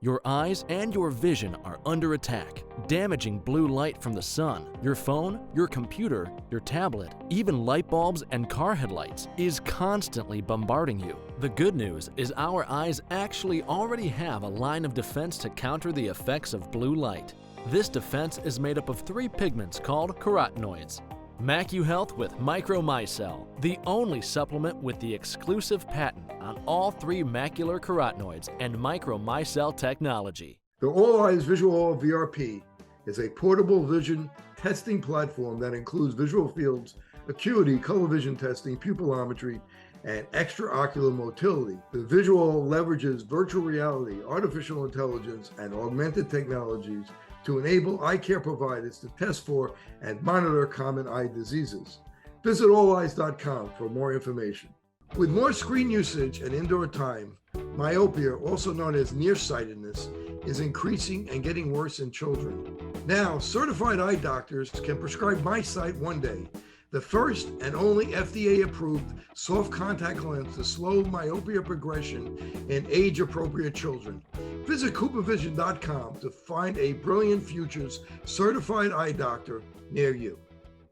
Your eyes and your vision are under attack. Damaging blue light from the sun, your phone, your computer, your tablet, even light bulbs and car headlights is constantly bombarding you. The good news is our eyes actually already have a line of defense to counter the effects of blue light. This defense is made up of 3 pigments called carotenoids. MacuHealth with Micromicelle, the only supplement with the exclusive patent on all 3 macular carotenoids and Micromicelle technology. The All Eyes Visual VRP is a portable vision testing platform that includes visual fields, acuity, color vision testing, pupillometry, and extraocular motility. The visual leverages virtual reality, artificial intelligence, and augmented technologies to enable eye care providers to test for and monitor common eye diseases. Visit alleyes.com for more information. With more screen usage and indoor time, myopia, also known as nearsightedness, is increasing and getting worse in children. Now, certified eye doctors can prescribe MiSight One Day, the first and only FDA-approved soft contact lens to slow myopia progression in age-appropriate children. Visit CooperVision.com to find a Brilliant Futures certified eye doctor near you.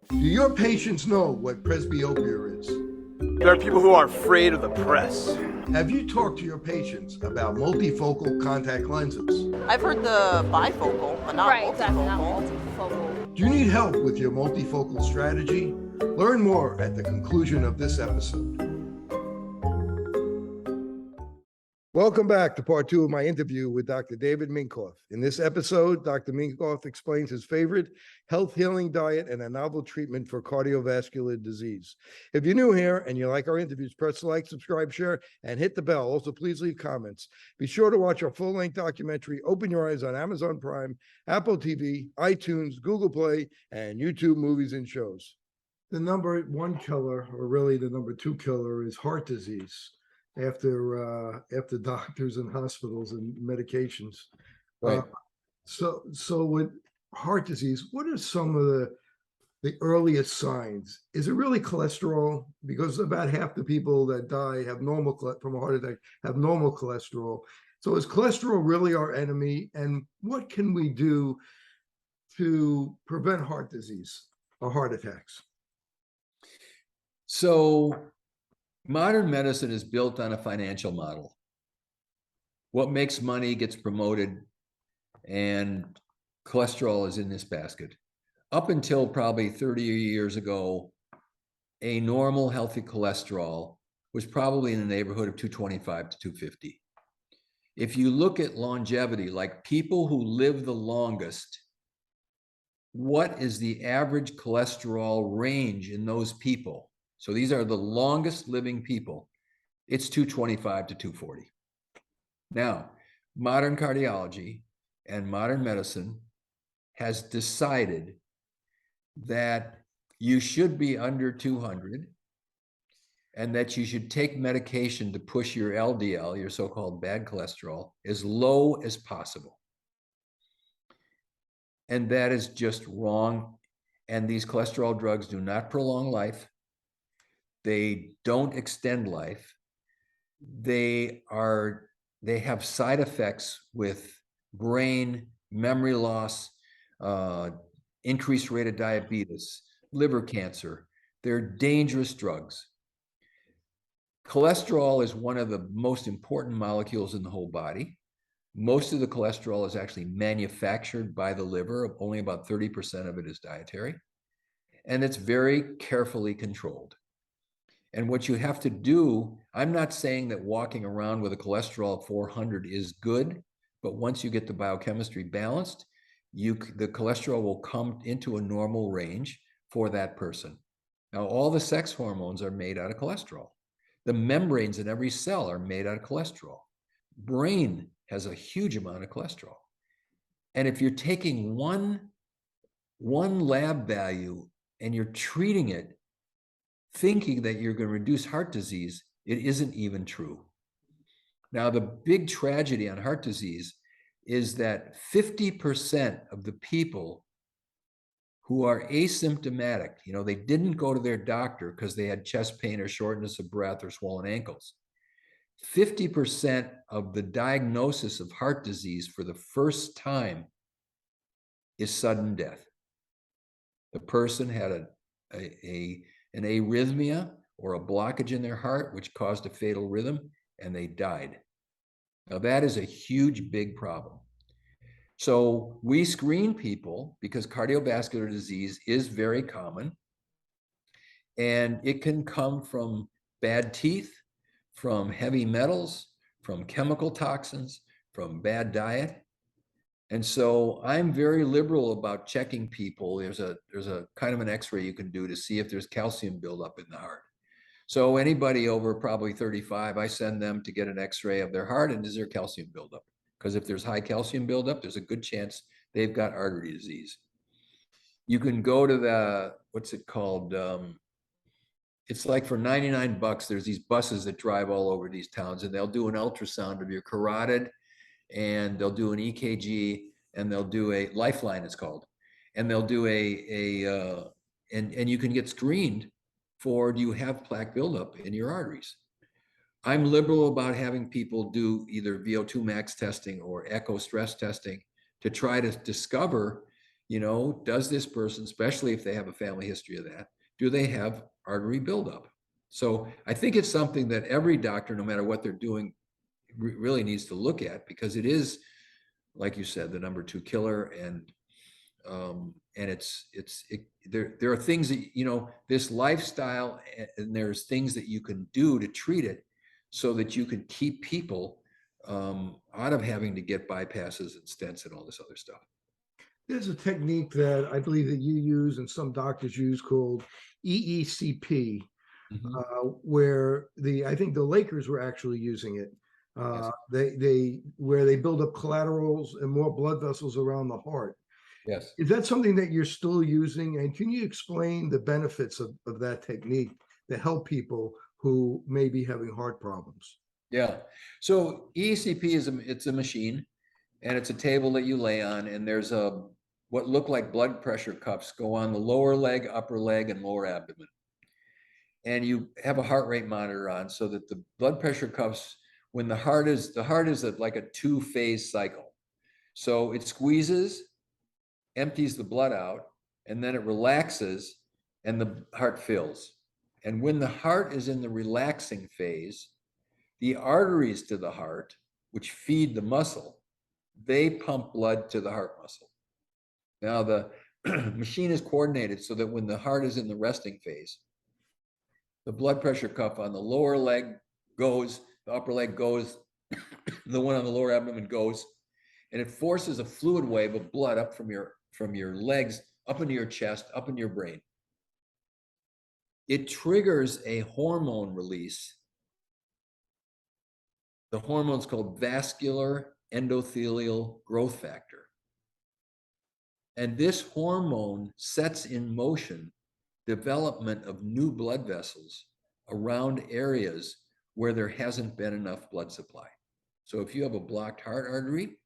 Do your patients know what presbyopia is? There are people who are afraid of the press. Have you talked to your patients about multifocal contact lenses? I've heard the bifocal, but not multifocal. Exactly, not multifocal. Do you need help with your multifocal strategy? Learn more at the conclusion of this episode. Welcome back to part 2 of my interview with Dr. David Minkoff. In this episode, Dr. Minkoff explains his favorite health healing diet and a novel treatment for cardiovascular disease. If you're new here and you like our interviews, press like, subscribe, share, and hit the bell. Also, please leave comments. Be sure to watch our full-length documentary, Open Your Eyes, on Amazon Prime, Apple TV, iTunes, Google Play, and YouTube Movies and Shows. The number 1 killer, or really the number 2 killer, is heart disease. After doctors and hospitals and medications. Right. So with heart disease, what are some of the earliest signs? Is it really cholesterol? Because about half the people that die have from a heart attack have normal cholesterol. So is cholesterol really our enemy? And what can we do to prevent heart disease or heart attacks? So modern medicine is built on a financial model. What makes money gets promoted, and cholesterol is in this basket. Up until probably 30 years ago, a normal healthy cholesterol was probably in the neighborhood of 225 to 250. If you look at longevity, like people who live the longest, what is the average cholesterol range in those people? So these are the longest living people. It's 225 to 240. Now, modern cardiology and modern medicine has decided that you should be under 200 and that you should take medication to push your LDL, your so-called bad cholesterol, as low as possible. And that is just wrong. And these cholesterol drugs do not prolong life. They don't extend life. They have side effects with brain, memory loss, increased rate of diabetes, liver cancer. They're dangerous drugs. Cholesterol is one of the most important molecules in the whole body. Most of the cholesterol is actually manufactured by the liver. Only about 30% of it is dietary. And it's very carefully controlled. And what you have to do, I'm not saying that walking around with a cholesterol of 400 is good, but once you get the biochemistry balanced, the cholesterol will come into a normal range for that person. Now, all the sex hormones are made out of cholesterol. The membranes in every cell are made out of cholesterol. Brain has a huge amount of cholesterol. And if you're taking one lab value and you're treating it thinking that you're going to reduce heart disease, it isn't even true. Now, the big tragedy on heart disease is that 50% of the people who are asymptomatic, they didn't go to their doctor because they had chest pain or shortness of breath or swollen ankles. 50% of the diagnosis of heart disease for the first time is sudden death. The person had an arrhythmia or a blockage in their heart, which caused a fatal rhythm, and they died. Now, that is a huge, big problem. So we screen people because cardiovascular disease is very common, and it can come from bad teeth, from heavy metals, from chemical toxins, from bad diet. And so I'm very liberal about checking people. There's a kind of an x-ray you can do to see if there's calcium buildup in the heart. So anybody over probably 35, I send them to get an x-ray of their heart and is there calcium buildup? Because if there's high calcium buildup, there's a good chance they've got artery disease. You can go to the, what's it called? It's like for 99 bucks, there's these buses that drive all over these towns and they'll do an ultrasound of your carotid and they'll do an EKG and they'll do a Lifeline, it's called. And they'll do and you can get screened for, do you have plaque buildup in your arteries? I'm liberal about having people do either VO2 max testing or echo stress testing to try to discover, does this person, especially if they have a family history of that, do they have artery buildup? So I think it's something that every doctor, no matter what they're doing, really needs to look at, because it is, like you said, the number 2 killer. And there are things that, this lifestyle, and there's things that you can do to treat it so that you can keep people out of having to get bypasses and stents and all this other stuff. There's a technique that I believe that you use and some doctors use called EECP, where I think the Lakers were actually using it. Yes. Where they build up collaterals and more blood vessels around the heart. Yes. Is that something that you're still using? And can you explain the benefits of that technique to help people who may be having heart problems? Yeah. So EECP it's a machine, and it's a table that you lay on, and there's what look like blood pressure cuffs go on the lower leg, upper leg, and lower abdomen. And you have a heart rate monitor on so that the blood pressure cuffs, when the heart is like a 2-phase cycle. So it squeezes, empties the blood out, and then it relaxes and the heart fills. And when the heart is in the relaxing phase, the arteries to the heart, which feed the muscle, they pump blood to the heart muscle. Now the machine is coordinated so that when the heart is in the resting phase, the blood pressure cuff on the lower leg goes, the upper leg goes, the one on the lower abdomen goes, and it forces a fluid wave of blood up from your legs, up into your chest, up into your brain. It triggers a hormone release. The hormone's called vascular endothelial growth factor. And this hormone sets in motion development of new blood vessels around areas where there hasn't been enough blood supply. So if you have a blocked heart artery,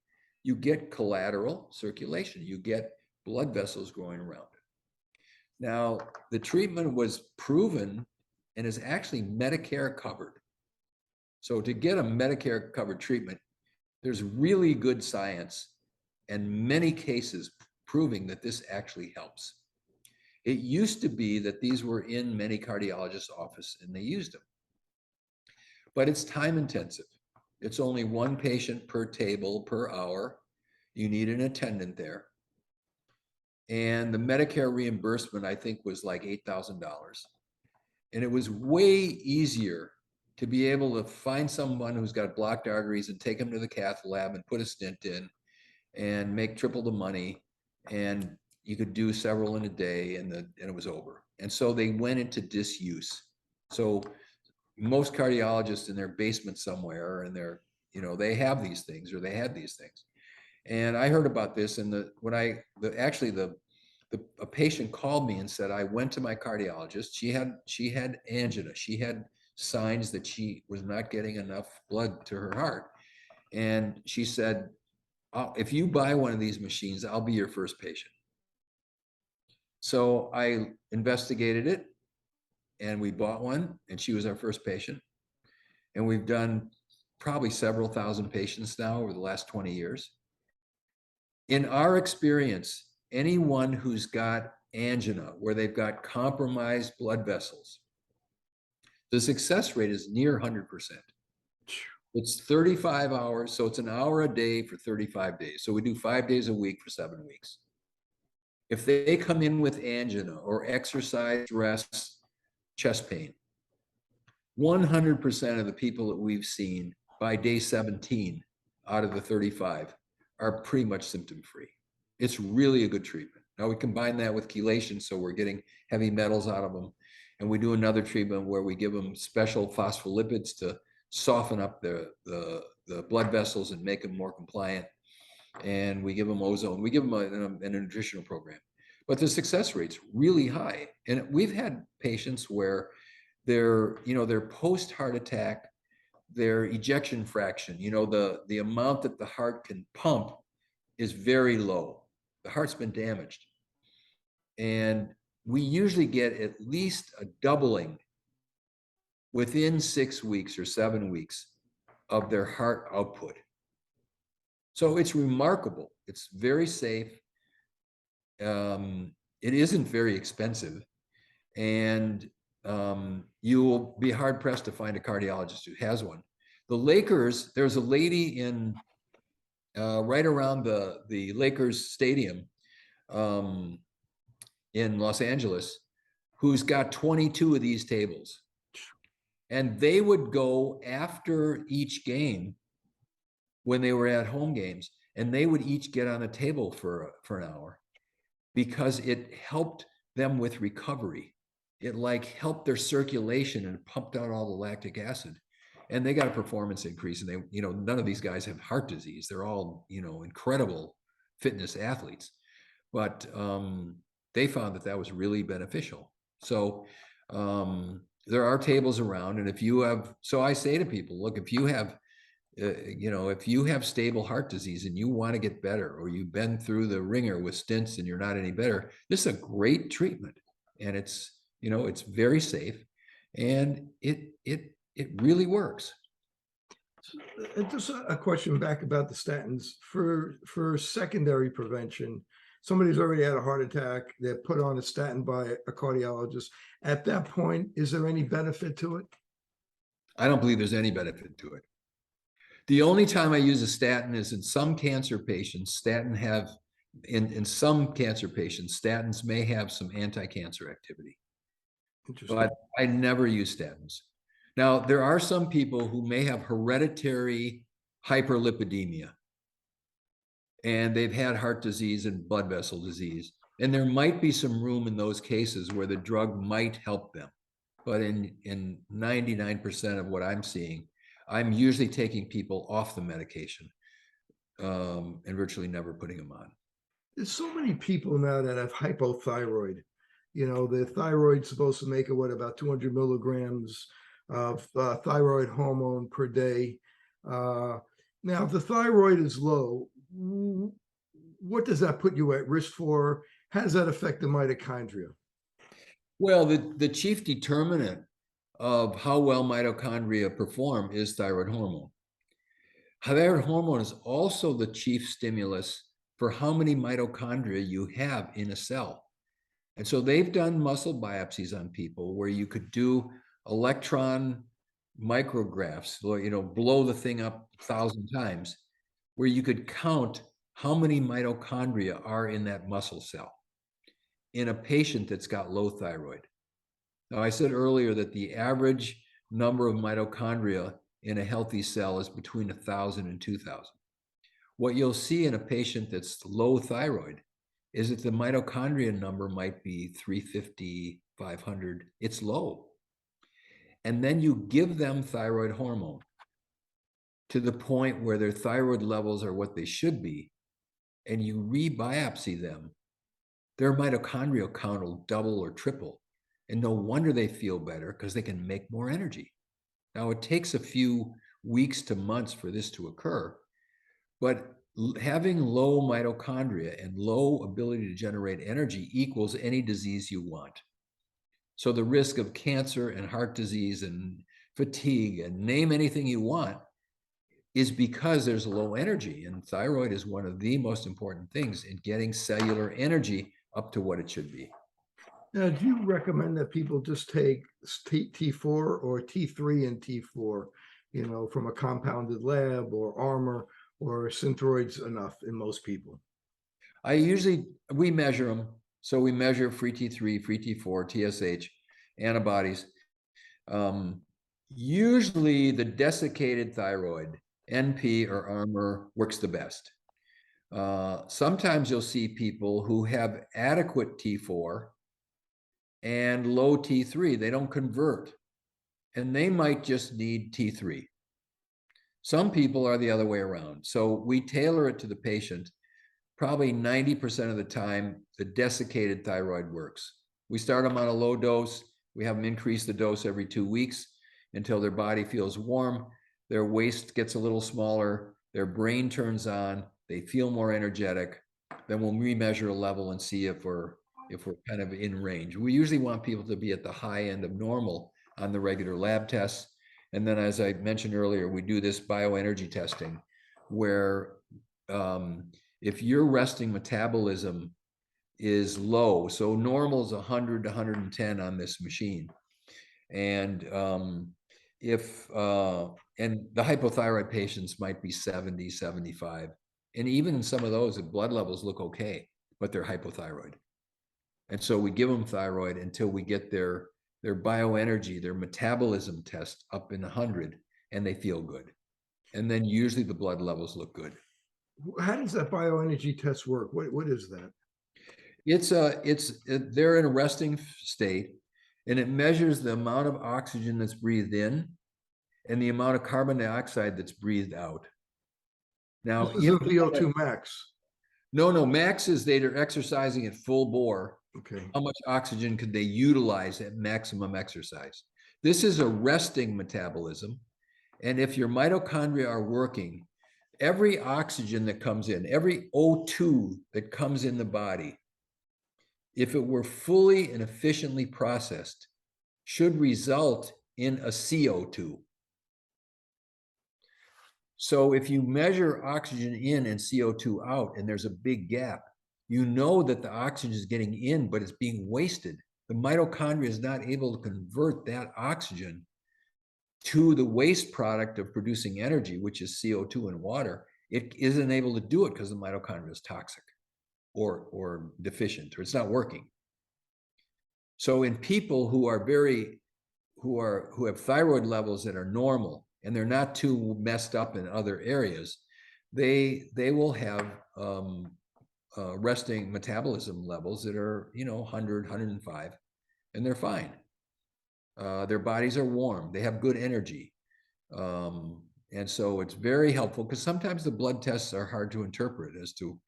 you get collateral circulation, you get blood vessels growing around it. Now, the treatment was proven and is actually Medicare covered. So to get a Medicare covered treatment, there's really good science and many cases proving that this actually helps. It used to be that these were in many cardiologists' offices and they used them. But it's time intensive. It's only 1 patient per table per hour. You need an attendant there. And the Medicare reimbursement, I think, was like $8,000. And it was way easier to be able to find someone who's got blocked arteries and take them to the cath lab and put a stent in and make triple the money. And you could do several in a day and it was over. And so they went into disuse. So most cardiologists in their basement somewhere and they have these things, or they had these things. And I heard about this, and a patient called me and said, I went to my cardiologist. She had angina. She had signs that she was not getting enough blood to her heart. And she said, if you buy one of these machines, I'll be your first patient. So I investigated it and we bought one, and she was our first patient. And we've done probably several thousand patients now over the last 20 years. In our experience, anyone who's got angina, where they've got compromised blood vessels, the success rate is near 100%. It's 35 hours, so it's an hour a day for 35 days. So we do 5 days a week for 7 weeks. If they come in with angina or exercise, stress, chest pain, 100% of the people that we've seen by day 17 out of the 35 are pretty much symptom-free. It's really a good treatment. Now we combine that with chelation, so we're getting heavy metals out of them. And we do another treatment where we give them special phospholipids to soften up the blood vessels and make them more compliant. And we give them ozone. We give them a nutritional program. But the success rate's really high. And we've had patients where their post-heart attack, their ejection fraction, the amount that the heart can pump is very low. The heart's been damaged. And we usually get at least a doubling within 6 weeks or 7 weeks of their heart output. So it's remarkable. It's very safe. It isn't very expensive. And you will be hard pressed to find a cardiologist who has one. The Lakers, there's a lady in right around the Lakers stadium in Los Angeles who's got 22 of these tables. And they would go after each game when they were at home games, and they would each get on a table for an hour because it helped them with recovery. It helped their circulation and pumped out all the lactic acid. And they got a performance increase. And they, none of these guys have heart disease. They're all, incredible fitness athletes. But they found that was really beneficial. So there are tables around. And if you have, so I say to people, look, if you have, if you have stable heart disease and you want to get better, or you've been through the ringer with stents and you're not any better, this is a great treatment. And it's, it's very safe, and it really works. Just a question back about the statins for secondary prevention. Somebody's already had a heart attack, they're put on a statin by a cardiologist. At that point, is there any benefit to it? I don't believe there's any benefit to it. The only time I use a statin is in some cancer patients. In some cancer patients, statins may have some anti-cancer activity. But I never use statins. Now, there are some people who may have hereditary hyperlipidemia, and they've had heart disease and blood vessel disease. And there might be some room in those cases where the drug might help them. But in 99% of what I'm seeing, I'm usually taking people off the medication and virtually never putting them on. There's so many people now that have hypothyroid. The thyroid's supposed to make about 200 milligrams of thyroid hormone per day. Now, if the thyroid is low, what does that put you at risk for? How does that affect the mitochondria? Well, the chief determinant of how well mitochondria perform is thyroid hormone. Thyroid hormone is also the chief stimulus for how many mitochondria you have in a cell. And so they've done muscle biopsies on people where you could do electron micrographs, blow the thing up 1,000 times, where you could count how many mitochondria are in that muscle cell in a patient that's got low thyroid. Now, I said earlier that the average number of mitochondria in a healthy cell is between 1,000 and 2,000. What you'll see in a patient that's low thyroid is that the mitochondria number might be 350, 500. It's low. And then you give them thyroid hormone to the point where their thyroid levels are what they should be, and you re-biopsy them, their mitochondrial count will double or triple. And no wonder they feel better, because they can make more energy. Now, it takes a few weeks to months for this to occur, but having low mitochondria and low ability to generate energy equals any disease you want. So the risk of cancer and heart disease and fatigue and name anything you want is because there's low energy, and thyroid is one of the most important things in getting cellular energy up to what it should be. Now, do you recommend that people just take T4 or T3 and T4, from a compounded lab or Armor, or Synthroid's enough in most people? We measure them. So we measure free T3, free T4, TSH, antibodies. Usually the desiccated thyroid, NP or Armor, works the best. Sometimes you'll see people who have adequate T4 and low T3. They don't convert, and they might just need T3. Some people are the other way around. So we tailor it to the patient. Probably 90% of the time, the desiccated thyroid works. We start them on a low dose. We have them increase the dose every 2 weeks until their body feels warm, their waist gets a little smaller, their brain turns on, they feel more energetic. Then we'll remeasure a level and see if we're kind of in range. We usually want people to be at the high end of normal on the regular lab tests. And then, as I mentioned earlier, we do this bioenergy testing where if your resting metabolism is low, so normal is 100 to 110 on this machine. And and the hypothyroid patients might be 70, 75. And even some of those, the blood levels look okay, but they're hypothyroid. And so we give them thyroid until we get their bioenergy, their metabolism test up in 100, and they feel good. And then usually the blood levels look good. How does that bioenergy test work? What is that? They're in a resting state, and it measures the amount of oxygen that's breathed in and the amount of carbon dioxide that's breathed out. Now, This is a VO2 max. No, max is they're exercising at full bore. Okay. How much oxygen could they utilize at maximum exercise? This is a resting metabolism. And if your mitochondria are working, every oxygen that comes in, every O2 that comes in the body, if it were fully and efficiently processed, should result in a CO2. So if you measure oxygen in and CO2 out, and there's a big gap, you know that the oxygen is getting in, but it's being wasted. The mitochondria is not able to convert that oxygen to the waste product of producing energy, which is CO2 and water. It isn't able to do it because the mitochondria is toxic or deficient, or it's not working. So in people who have thyroid levels that are normal and they're not too messed up in other areas, they will have resting metabolism levels that are 100, 105, and they're fine. Their bodies are warm. They have good energy. And so it's very helpful, because sometimes the blood tests are hard to interpret as to,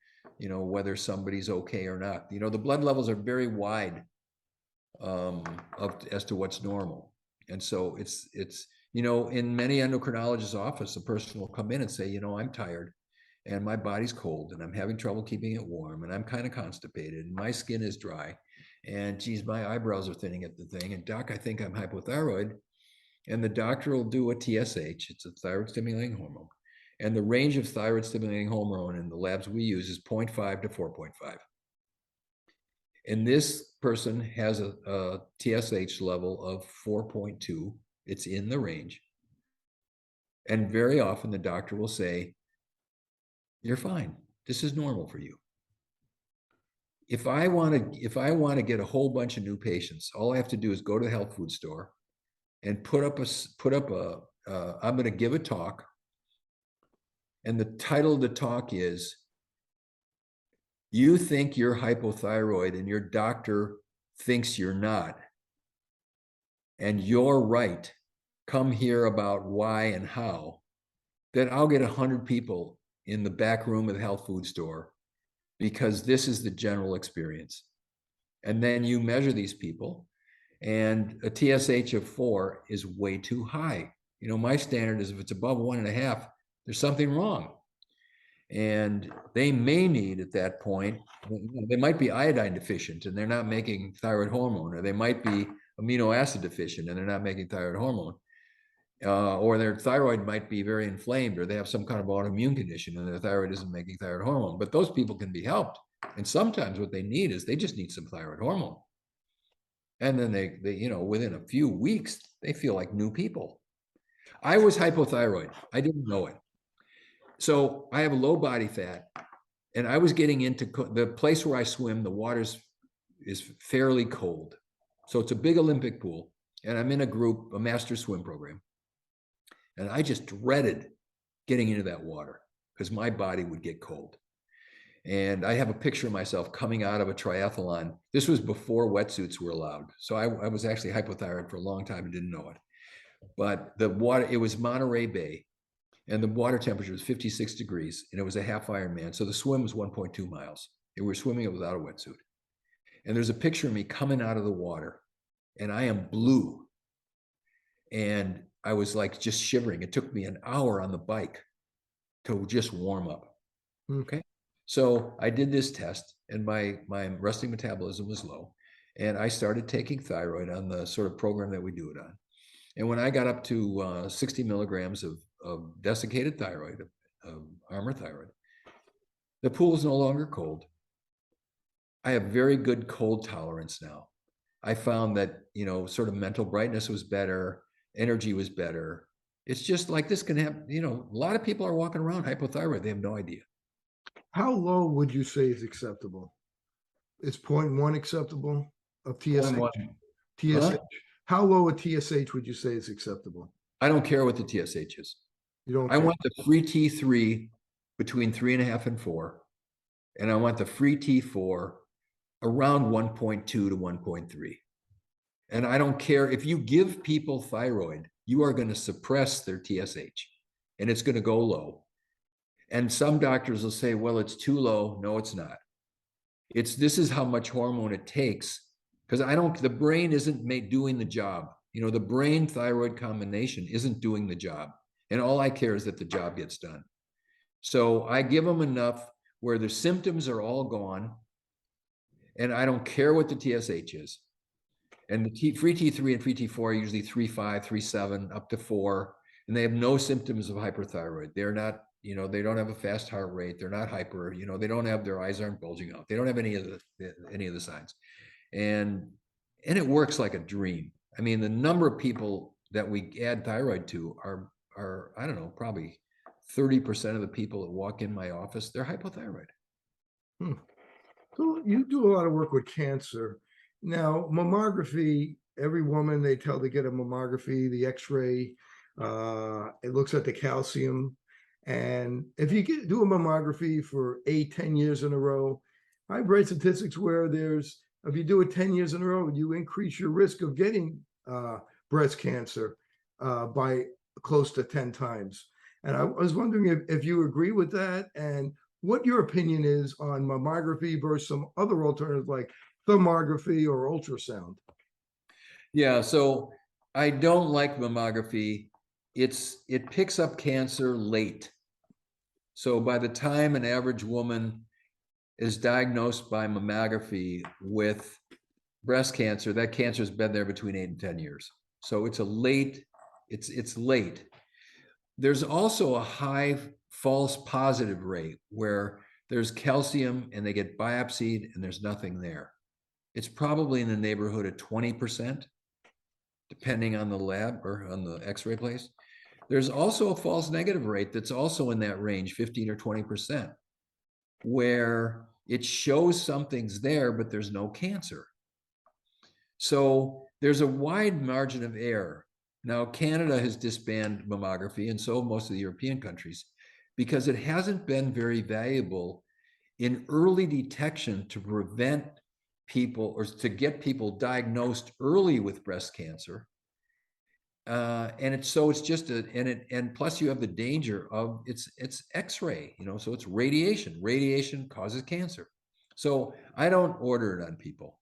whether somebody's okay or not. The blood levels are very wide as to what's normal. And so it's in many endocrinologists' office, a person will come in and say, I'm tired and my body's cold and I'm having trouble keeping it warm and I'm kind of constipated and my skin is dry and geez, my eyebrows are thinning at the thing. And doc, I think I'm hypothyroid. And the doctor will do a TSH, it's a thyroid stimulating hormone. And the range of thyroid stimulating hormone in the labs we use is 0.5 to 4.5. And this person has a TSH level of 4.2. It's in the range. And very often the doctor will say, you're fine. This is normal for you. If I want to get a whole bunch of new patients, all I have to do is go to the health food store and put up I'm going to give a talk. And the title of the talk is, you think you're hypothyroid and your doctor thinks you're not. And you're right. Come hear about why and how. Then I'll get 100 people in the back room of the health food store, because this is the general experience. And then you measure these people, and a TSH of 4 is way too high. My standard is if it's above 1.5, there's something wrong. And they may need at that point, they might be iodine deficient and they're not making thyroid hormone, or they might be amino acid deficient and they're not making thyroid hormone. or their thyroid might be very inflamed, or they have some kind of autoimmune condition and their thyroid isn't making thyroid hormone. But those people can be helped. And sometimes what they need is they just need some thyroid hormone. And then they within a few weeks, they feel like new people. I was hypothyroid. I didn't know it. So I have a low body fat, and I was getting into the place where I swim. The water is fairly cold. So it's a big Olympic pool. And I'm in a master swim program. And I just dreaded getting into that water because my body would get cold. And I have a picture of myself coming out of a triathlon. This was before wetsuits were allowed. So I was actually hypothyroid for a long time and didn't know it. But the water, it was Monterey Bay, and the water temperature was 56 degrees, and it was a half Ironman. So the swim was 1.2 miles. And we were swimming it without a wetsuit. And there's a picture of me coming out of the water, and I am blue. And I was like just shivering. It took me an hour on the bike to just warm up. Okay. So I did this test, and my resting metabolism was low. And I started taking thyroid on the sort of program that we do it on. And when I got up to 60 milligrams of desiccated thyroid, of Armour thyroid, the pool is no longer cold. I have very good cold tolerance now. I found that, sort of mental brightness was better, energy was better. It's just like this can happen. A lot of people are walking around hypothyroid. They have no idea. How low would you say is acceptable? Is 0.1 acceptable of TSH? 0.1. TSH. Huh? How low a TSH would you say is acceptable? I don't care what the TSH is. You don't. I want the free T3 between 3.5 and 4, and I want the free T4 around 1.2 to 1.3. And I don't care if you give people thyroid, you are going to suppress their TSH, and it's going to go low. And some doctors will say, well, it's too low. No, it's not. This is how much hormone it takes, because the brain isn't doing the job. The brain thyroid combination isn't doing the job. And all I care is that the job gets done. So I give them enough where the symptoms are all gone, and I don't care what the TSH is. And the free T3 and free T4 are usually 3.5, 3.7, up to 4, and they have no symptoms of hyperthyroid. They're not, they don't have a fast heart rate. They're not hyper. They don't have, their eyes aren't bulging out. They don't have any of the signs, and it works like a dream. I mean, the number of people that we add thyroid to are I don't know, probably 30% of the people that walk in my office, they're hypothyroid. So you do a lot of work with cancer. Now, mammography, every woman they tell to get a mammography, the x-ray, it looks at the calcium. And if you do a mammography for 8-10 years in a row, I've read statistics where if you do it 10 years in a row, you increase your risk of getting breast cancer by close to 10 times. And I was wondering if you agree with that, and what your opinion is on mammography versus some other alternatives like thermography or ultrasound. Yeah, so I don't like mammography. It picks up cancer late. So by the time an average woman is diagnosed by mammography with breast cancer, that cancer has been there between 8 and 10 years. So it's late. There's also a high false positive rate where there's calcium and they get biopsied and there's nothing there. It's probably in the neighborhood of 20%, depending on the lab or on the x-ray place. There's also a false negative rate that's also in that range, 15 or 20%, where it shows something's there, but there's no cancer. So there's a wide margin of error. Now, Canada has disbanded mammography, and so have most of the European countries, because it hasn't been very valuable in early detection to prevent people or to get people diagnosed early with breast cancer. And plus you have the danger of it's X-ray, so it's radiation. Radiation causes cancer. So I don't order it on people.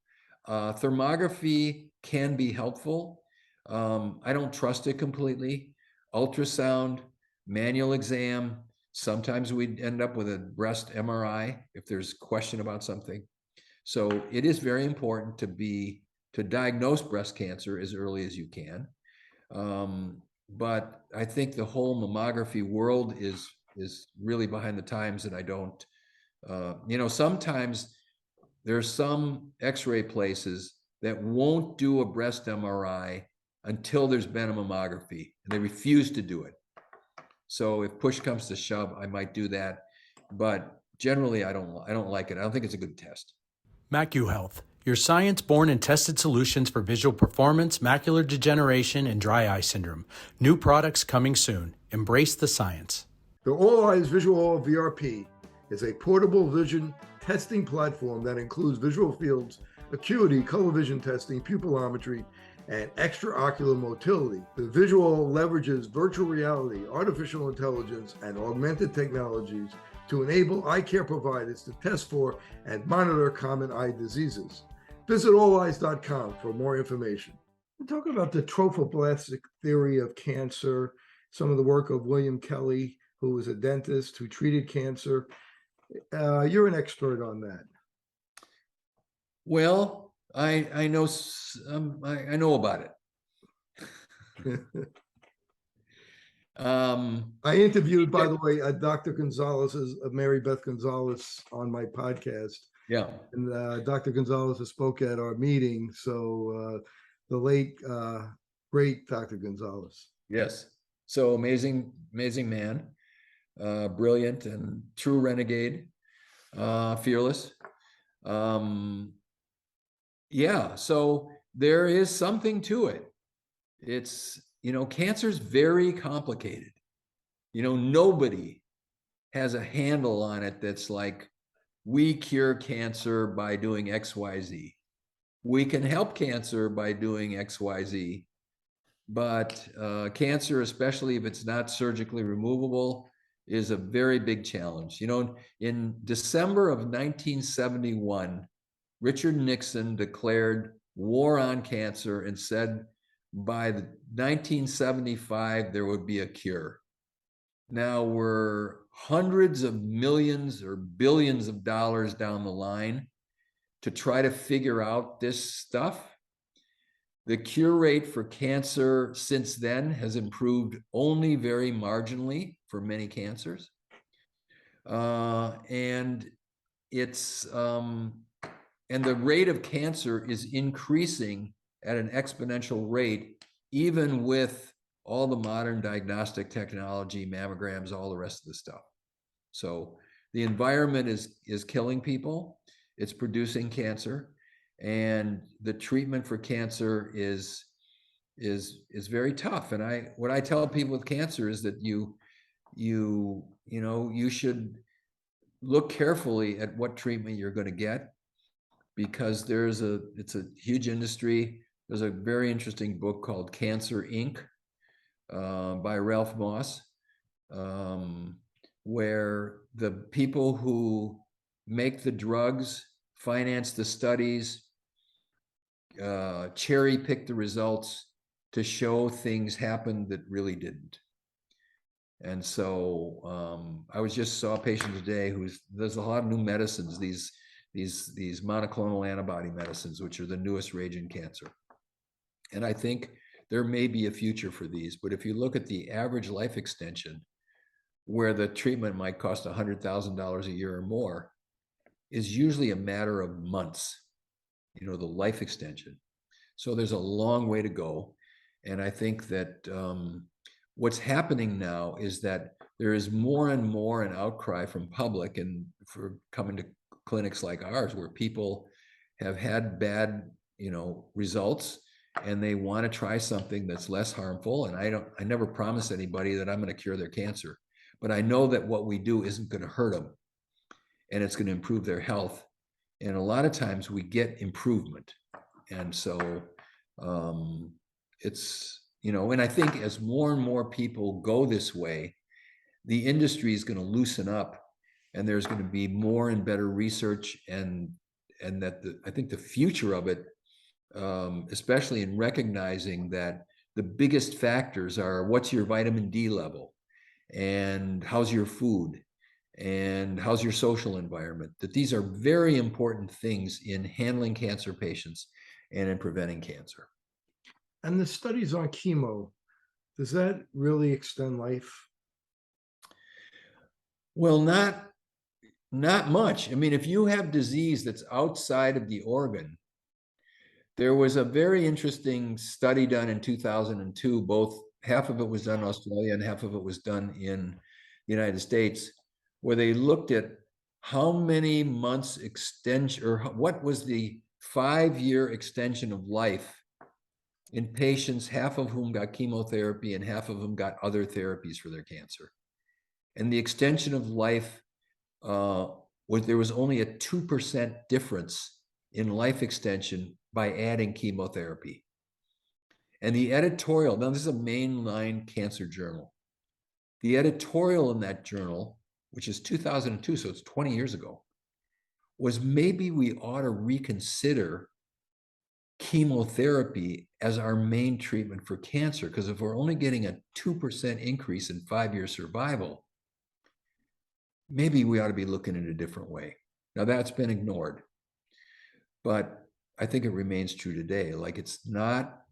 Thermography can be helpful. I don't trust it completely. Ultrasound, manual exam. Sometimes we end up with a breast MRI if there's question about something. So it is very important to diagnose breast cancer as early as you can. but I think the whole mammography world is really behind the times, and I don't, sometimes there's some X-ray places that won't do a breast MRI until there's been a mammography, and they refuse to do it. So if push comes to shove, I might do that, but generally I don't like it. I don't think it's a good test. MacuHealth, your science-born and tested solutions for visual performance, macular degeneration, and dry eye syndrome. New products coming soon. Embrace the science. The All Eyes Visual VRP is a portable vision testing platform that includes visual fields, acuity, color vision testing, pupillometry, and extraocular motility. The visual leverages virtual reality, artificial intelligence, and augmented technologies to enable eye care providers to test for and monitor common eye diseases. Visit alleyes.com for more information. We'll talk about the trophoblastic theory of cancer, some of the work of William Kelly, who was a dentist who treated cancer. You're an expert on that. Well, I know I know about it. I interviewed, by the way, Dr. Gonzalez's, Mary Beth Gonzalez, on my podcast. Yeah. And Dr. Gonzalez spoke at our meeting. So the late, great Dr. Gonzalez. Yes. So amazing man, brilliant and true renegade, fearless. Yeah, so there is something to it. It's, cancer's very complicated. Nobody has a handle on it that's like, we cure cancer by doing X, Y, Z. We can help cancer by doing X, Y, Z. But cancer, especially if it's not surgically removable, is a very big challenge. In December of 1971, Richard Nixon declared war on cancer and said by 1975 there would be a cure. Now we're hundreds of millions or billions of dollars down the line to try to figure out this stuff. The cure rate for cancer since then has improved only very marginally for many cancers. And the rate of cancer is increasing at an exponential rate, even with all the modern diagnostic technology, mammograms, all the rest of the stuff. So the environment is killing people. It's producing cancer. And the treatment for cancer is very tough. And what I tell people with cancer is that you should look carefully at what treatment you're going to get, because it's a huge industry. There's a very interesting book called Cancer Inc. By Ralph Moss, where the people who make the drugs, finance the studies, cherry pick the results to show things happened that really didn't. And so I just saw a patient today there's a lot of new medicines, these monoclonal antibody medicines, which are the newest rage in cancer. And I think there may be a future for these, but if you look at the average life extension, where the treatment might cost $100,000 a year or more, is usually a matter of months, the life extension. So there's a long way to go. And I think that what's happening now is that there is more and more an outcry from public and for coming to clinics like ours, where people have had bad, results, and they want to try something that's less harmful. And I never promise anybody that I'm going to cure their cancer, but I know that what we do isn't going to hurt them, and it's going to improve their health. And a lot of times we get improvement. And so it's, and I think as more and more people go this way, the industry is going to loosen up, and there's going to be more and better research, and that I think the future of it, especially in recognizing that the biggest factors are what's your vitamin D level, and how's your food, and how's your social environment, that these are very important things in handling cancer patients and in preventing cancer. And the studies on chemo, Does that really extend life? Well, not much. I mean, if you have disease that's outside of the organ, there was a very interesting study done in 2002. Both half of it was done in Australia and half of it was done in the United States, where they looked at how many months extension, or what was the 5-year extension of life in patients, half of whom got chemotherapy and half of them got other therapies for their cancer. And the extension of life there was only a 2% difference in life extension by adding chemotherapy. And the editorial, now this is a mainline cancer journal. The editorial in that journal, which is 2002, so it's 20 years ago, was maybe we ought to reconsider chemotherapy as our main treatment for cancer, because if we're only getting a 2% increase in 5-year survival, maybe we ought to be looking in a different way. Now that's been ignored, but I think it remains true today. Like it's not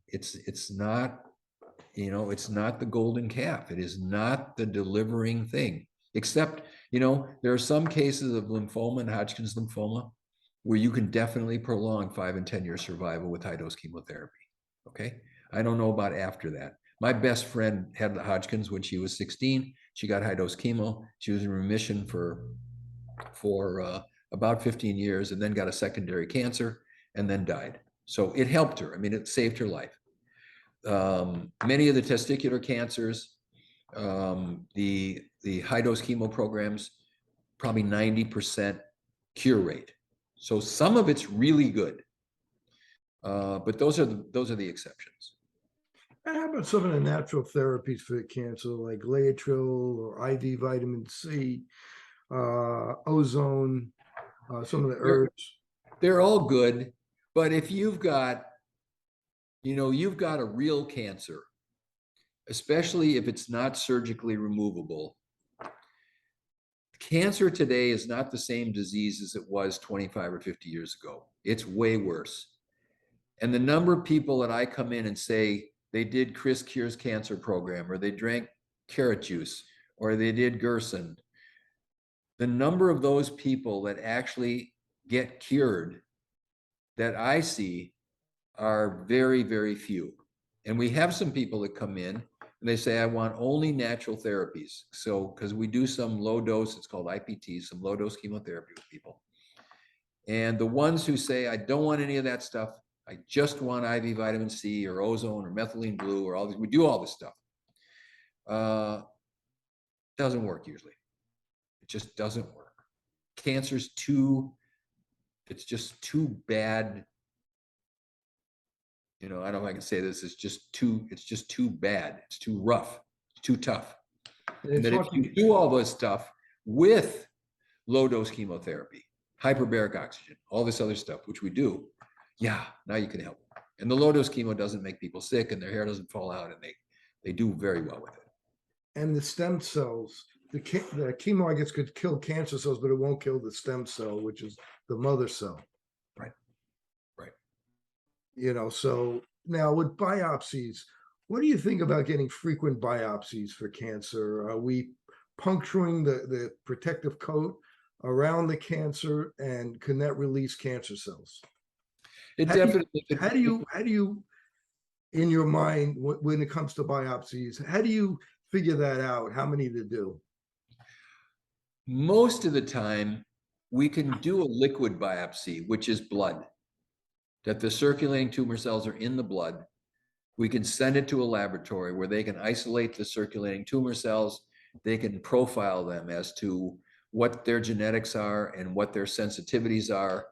the golden calf. It is not the delivering thing, except, there are some cases of lymphoma and Hodgkin's lymphoma where you can definitely prolong 5 and 10-year survival with high dose chemotherapy. Okay. I don't know about after that. My best friend had Hodgkin's when she was 16. She got high dose chemo. She was in remission for about 15 years and then got a secondary cancer and then died. So it helped her. I mean, it saved her life. Many of the testicular cancers, the high dose chemo programs, probably 90% cure rate. So some of it's really good, but those are the exceptions. And how about some of the natural therapies for cancer, like Laetrile or IV vitamin C, ozone, some of the herbs? They're all good, but if you've got a real cancer, especially if it's not surgically removable, cancer today is not the same disease as it was 25 or 50 years ago. It's way worse. And the number of people that I come in and say they did Chris Cure's cancer program, or they drank carrot juice, or they did Gerson, the number of those people that actually get cured that I see are very, very few. And we have some people that come in and they say, I want only natural therapies. So, because we do some low dose, it's called IPT, some low dose chemotherapy with people. And the ones who say, I don't want any of that stuff, I just want IV vitamin C or ozone or methylene blue or all these, we do all this stuff. Doesn't work usually. It just doesn't work. Cancer's it's just too bad. I don't know if I can say this, it's just too bad. It's too rough, it's too tough. And that if you do all this stuff with low dose chemotherapy, hyperbaric oxygen, all this other stuff, which we do, now you can help. And the low dose chemo doesn't make people sick and their hair doesn't fall out, and they do very well with it. And the stem cells, the chemo, I guess, could kill cancer cells, but it won't kill the stem cell, which is the mother cell. Right. So now with biopsies, what do you think about getting frequent biopsies for cancer? Are we puncturing the protective coat around the cancer, and can that release cancer cells? How do you, in your mind, when it comes to biopsies, how do you figure that out? How many to do? Most of the time, we can do a liquid biopsy, which is blood, that the circulating tumor cells are in the blood. We can send it to a laboratory where they can isolate the circulating tumor cells. They can profile them as to what their genetics are and what their sensitivities are.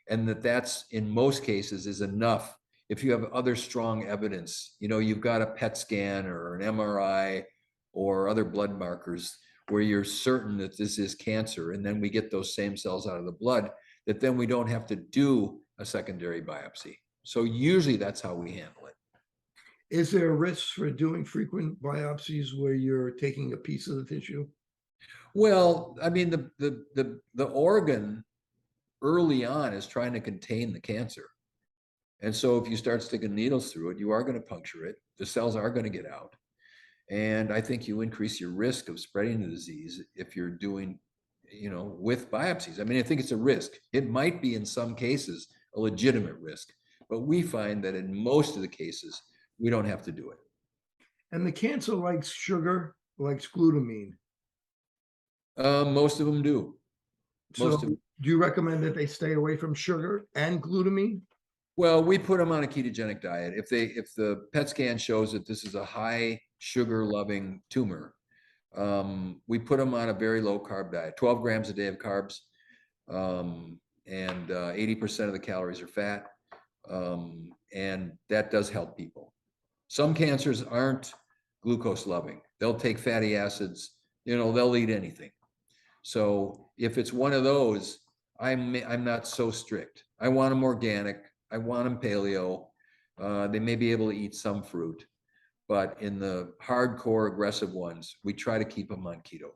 And that's, in most cases, is enough. If you have other strong evidence, you've got a PET scan or an MRI or other blood markers where you're certain that this is cancer, and then we get those same cells out of the blood, that then we don't have to do a secondary biopsy. So usually that's how we handle it. Is there a risk for doing frequent biopsies where you're taking a piece of the tissue? Well, I mean, the organ early on is trying to contain the cancer. And so if you start sticking needles through it, you are going to puncture it. The cells are going to get out. And I think you increase your risk of spreading the disease if you're doing, with biopsies. I mean, I think it's a risk. It might be in some cases a legitimate risk, but we find that in most of the cases, we don't have to do it. And the cancer likes sugar, likes glutamine. Most of them do. So do you recommend that they stay away from sugar and glutamine? Well, we put them on a ketogenic diet. If the PET scan shows that this is a high sugar loving tumor, we put them on a very low carb diet, 12 grams a day of carbs, and 80% of the calories are fat. And that does help people. Some cancers aren't glucose loving. They'll take fatty acids, they'll eat anything. So if it's one of those, I'm not so strict. I want them organic. I want them paleo. They may be able to eat some fruit, but in the hardcore aggressive ones, we try to keep them on keto.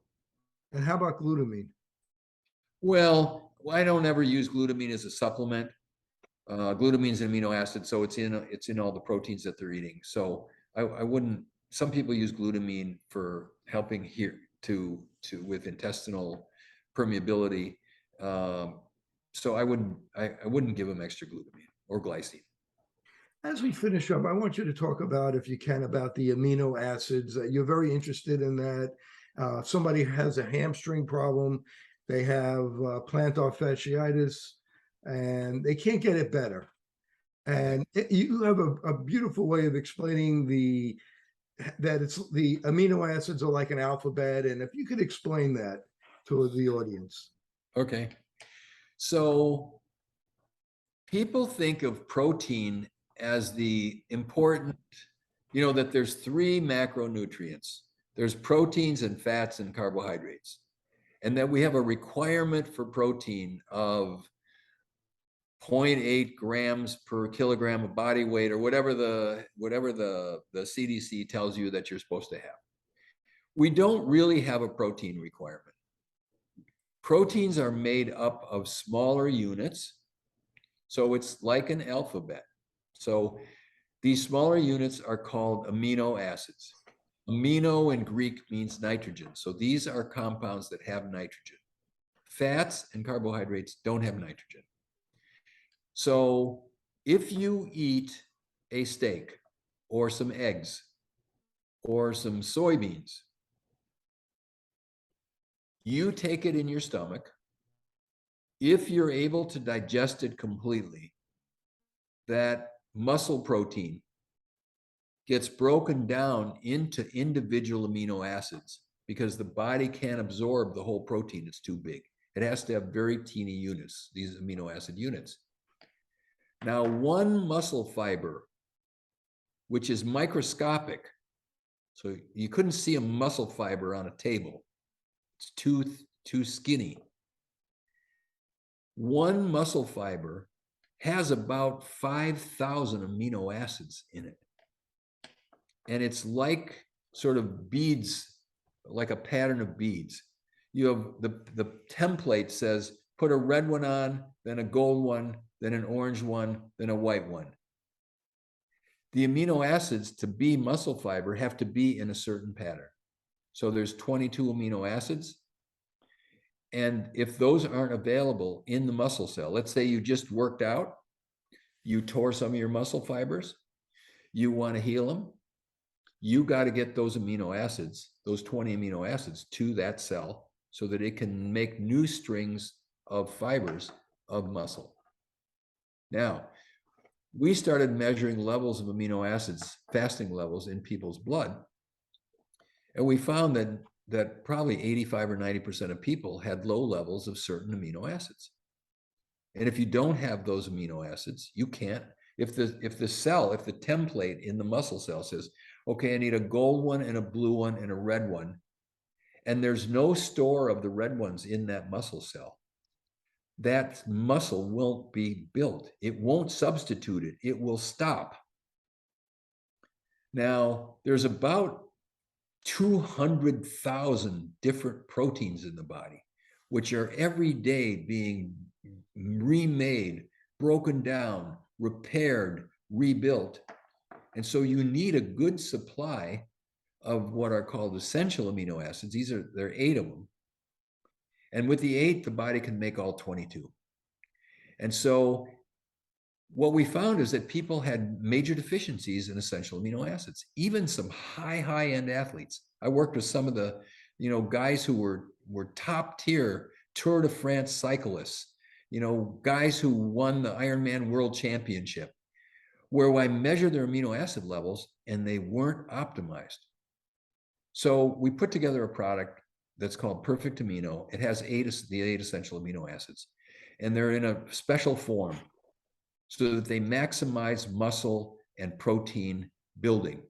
And how about glutamine? Well, I don't ever use glutamine as a supplement. Glutamine is an amino acid, so it's in all the proteins that they're eating. So I wouldn't. Some people use glutamine for helping with intestinal permeability. So I wouldn't give them extra glutamine or glycine. As we finish up, I want you to talk about, if you can, about the amino acids. You're very interested in that. Somebody has a hamstring problem, they have plantar fasciitis, and they can't get it better. And you have a beautiful way of explaining that it's the amino acids are like an alphabet. And if you could explain that to the audience. Okay. So people think of protein as the important, that there's 3 macronutrients. There's proteins and fats and carbohydrates. And that we have a requirement for protein of 0.8 grams per kilogram of body weight, or whatever the CDC tells you that you're supposed to have. We don't really have a protein requirement. Proteins are made up of smaller units, so it's like an alphabet. So these smaller units are called amino acids. Amino in Greek means nitrogen. So these are compounds that have nitrogen. Fats and carbohydrates don't have nitrogen. So if you eat a steak or some eggs or some soybeans, you take it in your stomach. If you're able to digest it completely, that muscle protein gets broken down into individual amino acids because the body can't absorb the whole protein. It's too big. It has to have very teeny units, these amino acid units. Now, one muscle fiber, which is microscopic, so you couldn't see a muscle fiber on a table. It's too skinny. One muscle fiber has about 5,000 amino acids in it. And it's like sort of beads, like a pattern of beads. You have the template says, put a red one on, then a gold one, then an orange one, then a white one. The amino acids to be muscle fiber have to be in a certain pattern. So there's 22 amino acids. And if those aren't available in the muscle cell, let's say you just worked out, you tore some of your muscle fibers, you want to heal them, you got to get those amino acids, those 20 amino acids to that cell so that it can make new strings of fibers of muscle. Now, we started measuring levels of amino acids, fasting levels in people's blood. And we found that probably 85 or 90% of people had low levels of certain amino acids. And if you don't have those amino acids, you can't, if the template in the muscle cell says, okay, I need a gold one and a blue one and a red one, and there's no store of the red ones in that muscle cell, that muscle won't be built. It won't substitute it. It will stop. Now, there's about 200,000 different proteins in the body, which are every day being remade, broken down, repaired, rebuilt. And so you need a good supply of what are called essential amino acids. There are 8 of them. And with the 8, the body can make all 22. And so what we found is that people had major deficiencies in essential amino acids, even some high-end athletes. I worked with some of the, guys who were top tier Tour de France cyclists, guys who won the Ironman World Championship, where I measured their amino acid levels and they weren't optimized. So we put together a product that's called Perfect Amino. It has the 8 essential amino acids, and they're in a special form so that they maximize muscle and protein building.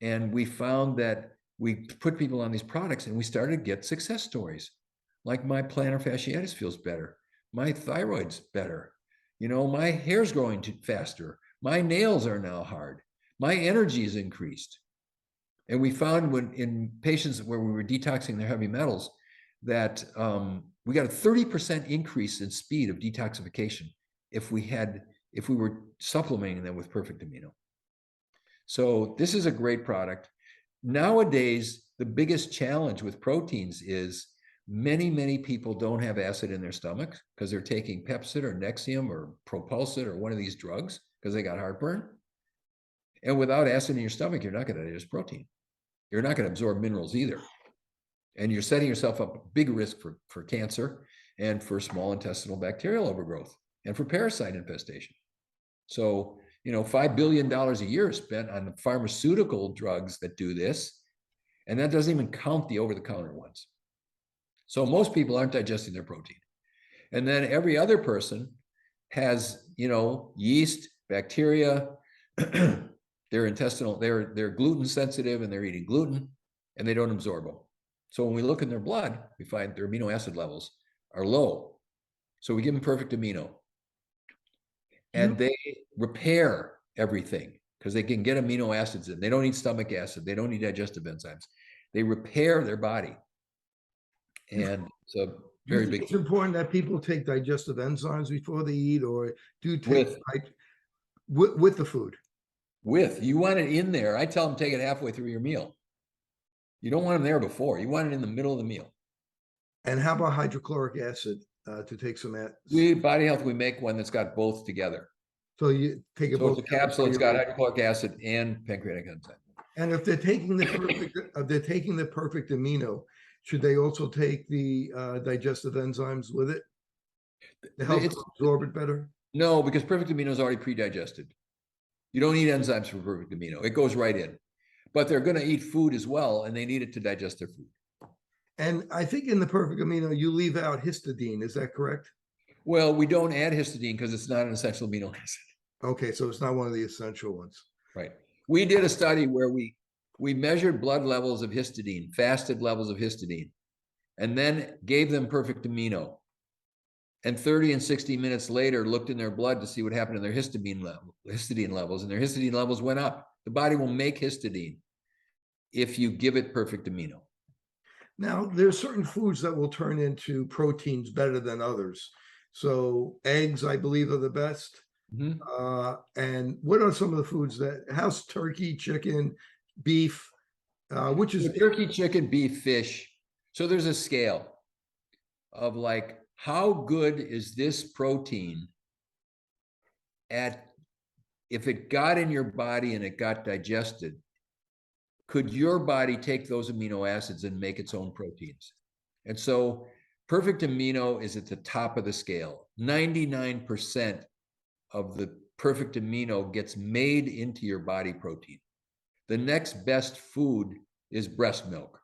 And we found that we put people on these products and we started to get success stories. Like my plantar fasciitis feels better. My thyroid's better. My hair's growing faster. My nails are now hard. My energy is increased. And we found in patients where we were detoxing their heavy metals that we got a 30% increase in speed of detoxification if we were supplementing them with Perfect Amino. So this is a great product. Nowadays, the biggest challenge with proteins is many people don't have acid in their stomachs because they're taking Pepcid or Nexium or Propulsid or one of these drugs because they got heartburn. And without acid in your stomach, you're not going to digest protein. You're not going to absorb minerals either. And you're setting yourself up a big risk for cancer and for small intestinal bacterial overgrowth and for parasite infestation. So, $5 billion a year is spent on the pharmaceutical drugs that do this. And that doesn't even count the over-the-counter ones. So most people aren't digesting their protein. And then every other person has, yeast, bacteria, they're gluten sensitive and they're eating gluten and they don't absorb them. So when we look in their blood, we find their amino acid levels are low. So we give them Perfect Amino. And they repair everything because they can get amino acids in. They don't need stomach acid. They don't need digestive enzymes. They repair their body. And it's a very big. It's important that people take digestive enzymes before they eat, or do take with the food. You want it in there. I tell them take it halfway through your meal. You don't want them there before. You want it in the middle of the meal. And how about hydrochloric acid to take some? Body Health, we make one that's got both together. So you take it both. It's a capsule. It's got hydrochloric acid and pancreatic enzyme. And if they're taking the perfect amino, should they also take the digestive enzymes with it to help absorb it better? No, because Perfect Amino is already pre-digested. You don't need enzymes for Perfect Amino. It goes right in. But they're going to eat food as well, and they need it to digest their food. And I think in the Perfect Amino, you leave out histidine. Is that correct? Well, we don't add histidine because it's not an essential amino acid. Okay, so it's not one of the essential ones. Right. We did a study where we measured blood levels of histidine, fasted levels of histidine, and then gave them Perfect Amino. And 30 and 60 minutes later, looked in their blood to see what happened to their histidine levels, and their histidine levels went up. The body will make histidine if you give it Perfect Amino. Now, there's certain foods that will turn into proteins better than others. So eggs, I believe, are the best. Mm-hmm. And what are some of the foods how's turkey, chicken, beef, which is turkey, chicken, beef, fish. So there's a scale of like, how good is this protein if it got in your body and it got digested, could your body take those amino acids and make its own proteins? And so Perfect Amino is at the top of the scale. 99% of the Perfect Amino gets made into your body protein. The next best food is breast milk.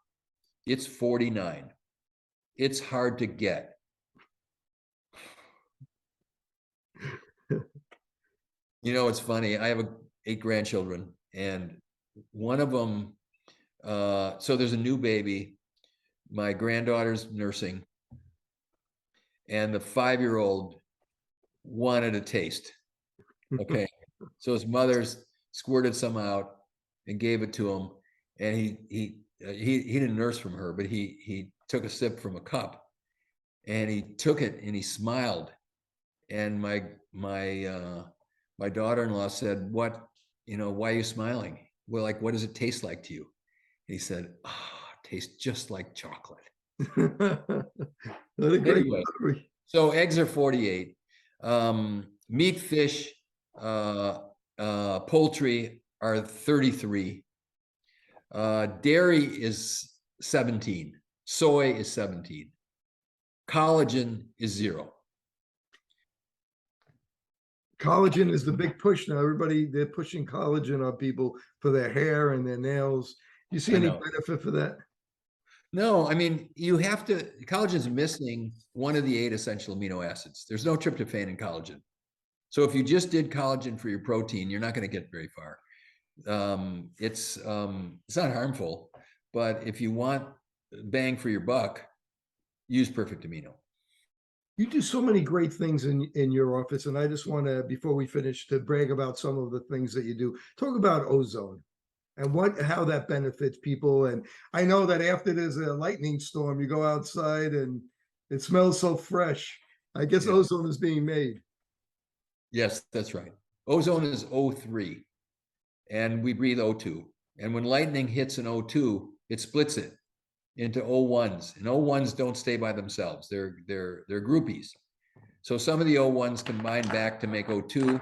It's 49. It's hard to get. It's funny. I have 8 grandchildren, and one of them, so there's a new baby. My granddaughter's nursing, and the 5-year-old wanted a taste. Okay. So his mother's squirted some out and gave it to him. And he didn't nurse from her, but he took a sip from a cup, and he took it and he smiled. And my daughter-in-law said, why are you smiling? well, like, what does it taste like to you? And he said, it tastes just like chocolate. What a great Anyway, story. so eggs are 48. Meat, fish, poultry are 33. Dairy is 17. Soy is 17. Collagen is 0. Collagen is the big push now. They're pushing collagen on people for their hair and their nails. You see I any know. benefit for that? No, I mean, collagen's missing one of the 8 essential amino acids. There's no tryptophan in collagen. So if you just did collagen for your protein, you're not going to get very far. It's not harmful, but if you want bang for your buck, use perfect amino. You do so many great things in your office, and I just want to, before we finish, to brag about some of the things that you do. Talk about ozone and how that benefits people. And I know that after there's a lightning storm, you go outside and it smells so fresh. I guess ozone is being made. Yes, that's right. Ozone is O3, and we breathe O2. And when lightning hits an O2, it splits it into O1s, and O1s don't stay by themselves. They're groupies. So some of the O1s combine back to make O2,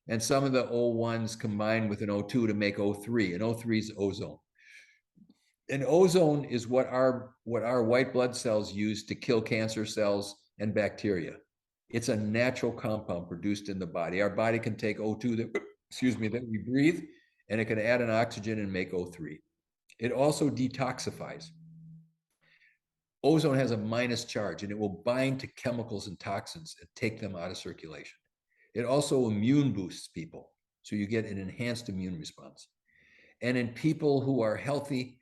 and some of the O1s combine with an O2 to make O3, and O3 is ozone. And ozone is what our white blood cells use to kill cancer cells and bacteria. It's a natural compound produced in the body. Our body can take O2 that we breathe, and it can add an oxygen and make O3. It also detoxifies. Ozone has a minus charge, and it will bind to chemicals and toxins and take them out of circulation. It also immune boosts people, so you get an enhanced immune response. And in people who are healthy,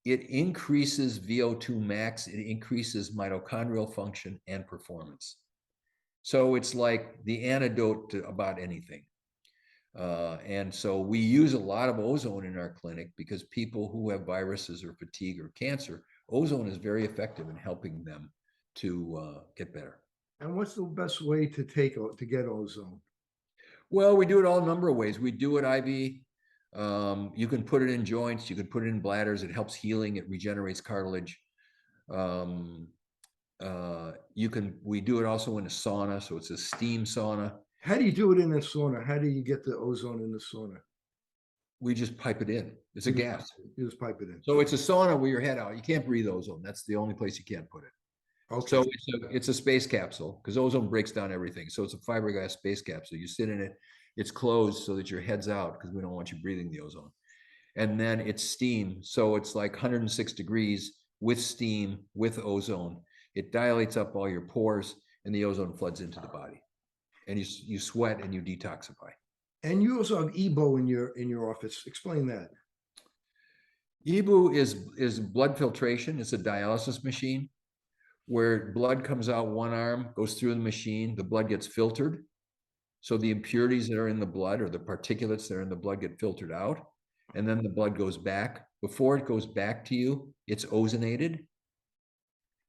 it increases VO2 max, it increases mitochondrial function and performance. So it's like the antidote to about anything. And so we use a lot of ozone in our clinic because people who have viruses or fatigue or cancer, ozone is very effective in helping them to get better. And what's the best way to get ozone? Well, we do it all a number of ways. We do it IV. You can put it in joints. You can put it in bladders. It helps healing. It regenerates cartilage. We do it also in a sauna. So it's a steam sauna. How do you do it in a sauna? How do you get the ozone in the sauna? We just pipe it in. It's a gas. You just pipe it in. So it's a sauna with your head out. You can't breathe ozone. That's the only place you can't put it. Okay. So it's a space capsule because ozone breaks down everything. So it's a fiberglass space capsule. You sit in it. It's closed so that your head's out because we don't want you breathing the ozone. And then it's steam. So it's like 106 degrees with steam, with ozone. It dilates up all your pores and the ozone floods into the body. And you sweat and you detoxify. And you also have EBO in your office. Explain that. EBO is blood filtration. It's a dialysis machine where blood comes out one arm, goes through the machine, the blood gets filtered. So the impurities that are in the blood or the particulates that are in the blood get filtered out. And then the blood goes back. Before it goes back to you, it's ozonated.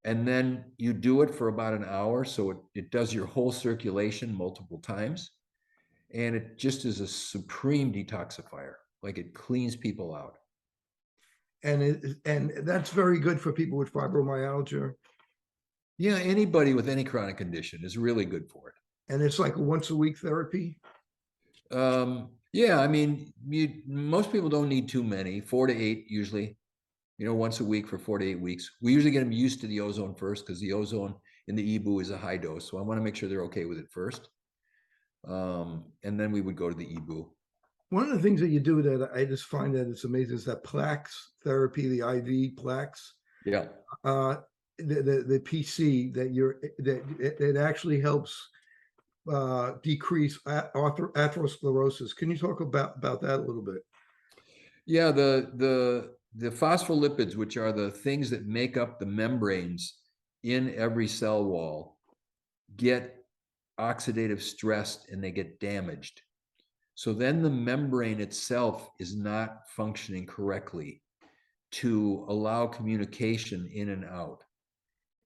And then you do it for about an hour. So it does your whole circulation multiple times. And it just is a supreme detoxifier. Like it cleans people out. And that's very good for people with fibromyalgia. Yeah, anybody with any chronic condition is really good for it. And it's like a once a week therapy? Yeah, I mean, most people don't need too many, 4 to 8 usually, once a week for 4 to 8 weeks. We usually get them used to the ozone first because the ozone in the EBO is a high dose. So I want to make sure they're okay with it first. And then we would go to the EBO. One of the things that you do that I just find that it's amazing is that Plaquex therapy, the IV Plaquex. Yeah. The PC that it actually helps decrease atherosclerosis. Can you talk about that a little bit? Yeah, the phospholipids, which are the things that make up the membranes in every cell wall, get oxidative stressed and they get damaged. So then the membrane itself is not functioning correctly to allow communication in and out.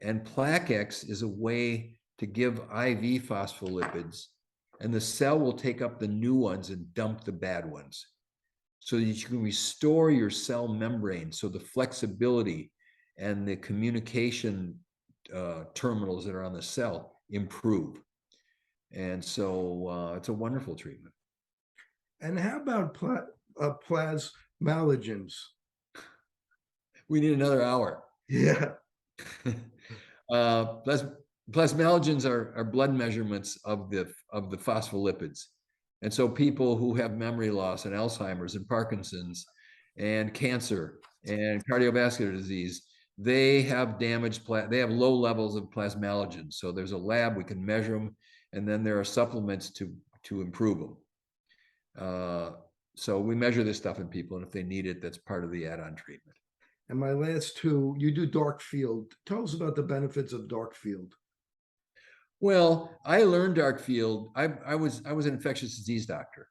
And Plaquex is a way to give IV phospholipids, and the cell will take up the new ones and dump the bad ones. so that you can restore your cell membrane, so the flexibility and the communication terminals that are on the cell improve. And so it's a wonderful treatment. And how about plasmalogens? We need another hour. Yeah. Plasmalogens are blood measurements of the phospholipids. And so people who have memory loss and Alzheimer's and Parkinson's and cancer and cardiovascular disease, they have they have low levels of plasmalogens. So there's a lab, we can measure them, and then there are supplements to improve them. So we measure this stuff in people, and if they need it, that's part of the add-on treatment. And my last two, you do dark field. Tell us about the benefits of dark field. Well, I learned dark field. I was an infectious disease doctor.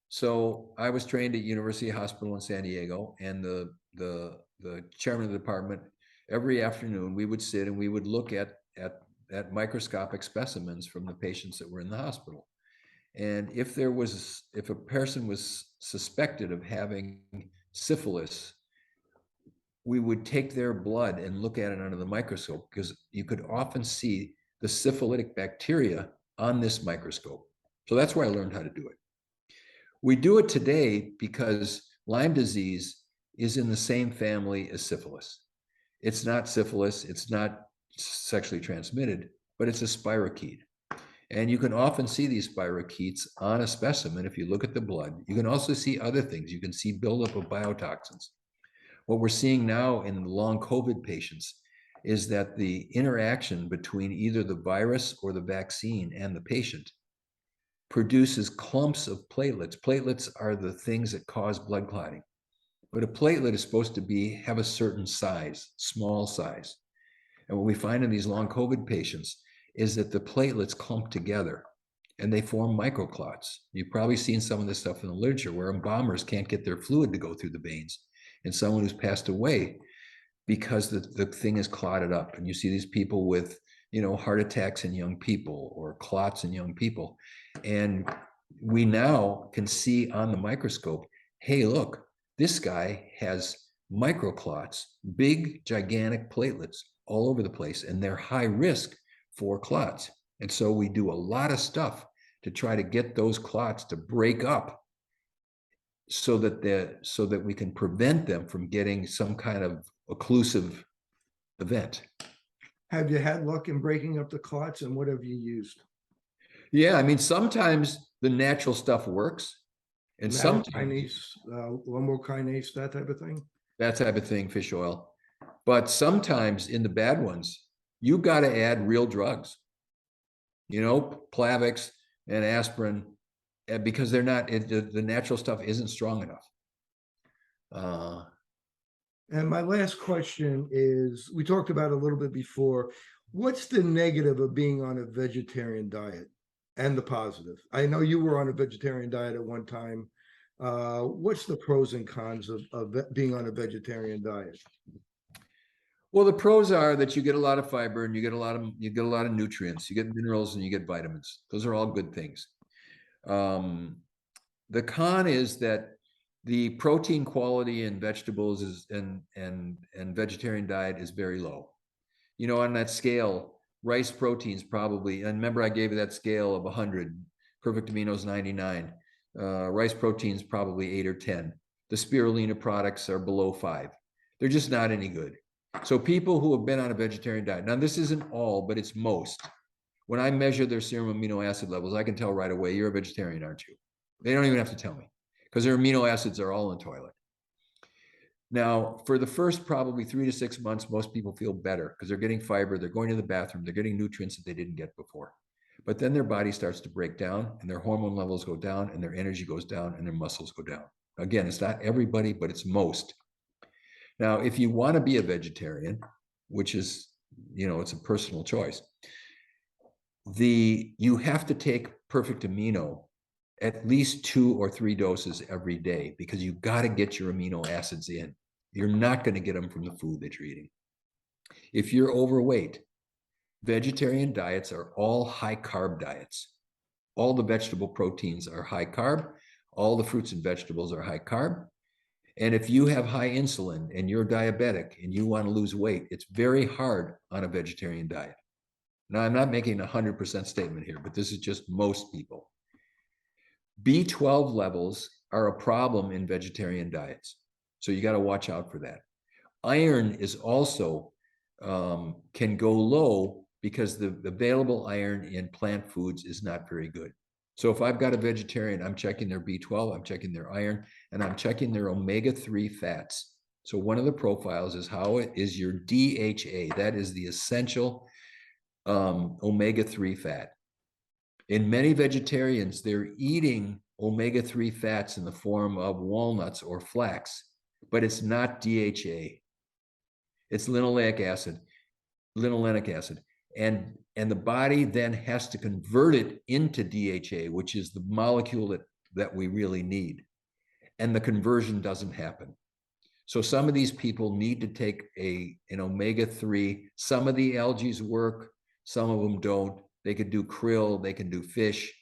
So I was trained at University Hospital in San Diego, and the chairman of the department, every afternoon we would sit and we would look at microscopic specimens from the patients that were in the hospital. And if a person was suspected of having syphilis, we would take their blood and look at it under the microscope, because you could often see the syphilitic bacteria on this microscope. So that's where I learned how to do it. We do it today because Lyme disease is in the same family as syphilis. It's not syphilis, it's not sexually transmitted, but it's a spirochete. And you can often see these spirochetes on a specimen if you look at the blood. You can also see other things. You can see buildup of biotoxins. What we're seeing now in long COVID patients is that the interaction between either the virus or the vaccine and the patient produces clumps of platelets. Platelets are the things that cause blood clotting. But a platelet is supposed to have a certain size, small size. And what we find in these long COVID patients is that the platelets clump together and they form microclots. You've probably seen some of this stuff in the literature where embalmers can't get their fluid to go through the veins, and someone who's passed away because the thing is clotted up. And you see these people with, heart attacks in young people or clots in young people. And we now can see on the microscope, hey, look, this guy has microclots, big, gigantic platelets all over the place, and they're high risk for clots. And so we do a lot of stuff to try to get those clots to break up so that we can prevent them from getting some kind of occlusive event. Have you had luck in breaking up the clots, and what have you used? Yeah, I mean, sometimes the natural stuff works, and sometimes lumbar kinase, that type of thing. That type of thing, fish oil. But sometimes in the bad ones, you got to add real drugs, Plaquex and aspirin, because they're not, the natural stuff isn't strong enough. And my last question is, we talked about a little bit before, what's the negative of being on a vegetarian diet and the positive? I know you were on a vegetarian diet at one time. What's the pros and cons of being on a vegetarian diet? Well, the pros are that you get a lot of fiber and you get a lot of nutrients, you get minerals and you get vitamins. Those are all good things. The con is that the protein quality in vegetables and vegetarian diet is very low. On that scale, rice proteins probably, and remember I gave you that scale of 100, perfect aminos 99, rice proteins probably 8 or 10. The spirulina products are below 5. They're just not any good. So people who have been on a vegetarian diet, now this isn't all, but it's most. When I measure their serum amino acid levels, I can tell right away, you're a vegetarian, aren't you? They don't even have to tell me, because their amino acids are all in the toilet. Now, for the first probably 3 to 6 months, most people feel better because they're getting fiber, they're going to the bathroom, they're getting nutrients that they didn't get before. But then their body starts to break down and their hormone levels go down and their energy goes down and their muscles go down. Again, it's not everybody, but it's most. Now, if you want to be a vegetarian, which is, it's a personal choice, you have to take perfect amino at least 2 or 3 doses every day, because you got to get your amino acids in. You're not going to get them from the food that you're eating. If you're overweight, vegetarian diets are all high carb diets. All the vegetable proteins are high carb. All the fruits and vegetables are high carb. And if you have high insulin and you're diabetic and you want to lose weight, it's very hard on a vegetarian diet. Now, I'm not making a 100% statement here, but this is just most people. B12 levels are a problem in vegetarian diets. So you got to watch out for that. Iron is also can go low because the available iron in plant foods is not very good. So if I've got a vegetarian, I'm checking their B12, I'm checking their iron, and I'm checking their omega-3 fats. So one of the profiles is how it is your DHA. That is the essential omega-3 fat. In many vegetarians, they're eating omega-3 fats in the form of walnuts or flax, but it's not DHA. It's linoleic acid, linolenic acid. And the body then has to convert it into DHA, which is the molecule that we really need. And the conversion doesn't happen. So some of these people need to take an omega-3. Some of the algae work, some of them don't. They could do krill, they can do fish,